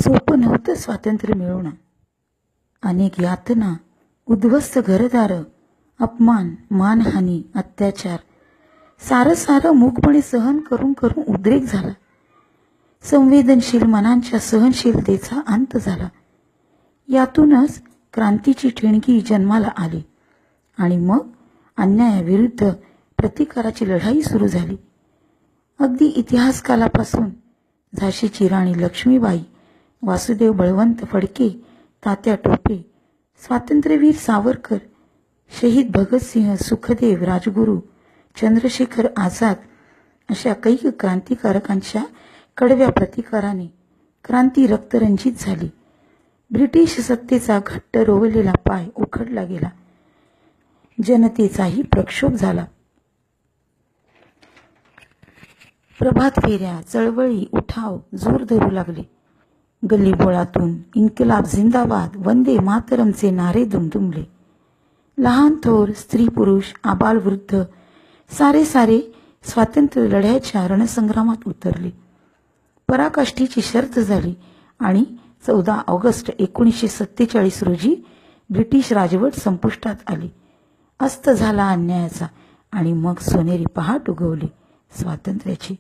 सोपं नव्हतं स्वातंत्र्य मिळवणं. अनेक यातना, उद्ध्वस्त घरदार, अपमान, मानहानी, अत्याचार सारं मूकपणे सहन करून करून उद्रेक झाला. संवेदनशील मनांच्या सहनशीलतेचा अंत झाला. यातूनच क्रांतीची ठिणगी जन्माला आली आणि मग अन्यायाविरुद्ध प्रतिकाराची लढाई सुरू झाली. अगदी इतिहासकालापासून झाशीची राणी लक्ष्मीबाई, वासुदेव बळवंत फडके, तात्या टोपे, स्वातंत्र्यवीर सावरकर, शहीद भगतसिंह, सुखदेव, राजगुरू, चंद्रशेखर आझाद अशा कैक क्रांतिकारकांच्या कडव्या प्रतिकाराने क्रांती रक्तरंजित झाली. ब्रिटिश सत्तेचा घट्ट रोवलेला पाय उखडला गेला. जनतेचाही प्रक्षोभ झाला. प्रभात फेऱ्या, चळवळी, उठाव जोर धरू लागले. गल्लीबोळातून इन्कलाब जिंदाबाद, वंदे मातरमचे नारे दुमदुमले. लहान थोर, स्त्री पुरुष, आबाल वृद्ध सारे स्वातंत्र्य लढ्याच्या रणसंग्रामात उतरले. पराकाष्ठेची शर्त झाली आणि 14 ऑगस्ट 1947 रोजी ब्रिटिश राजवट संपुष्टात आली. अस्त झाला अन्यायाचा आणि मग सोनेरी पहाट उगवली स्वातंत्र्याची.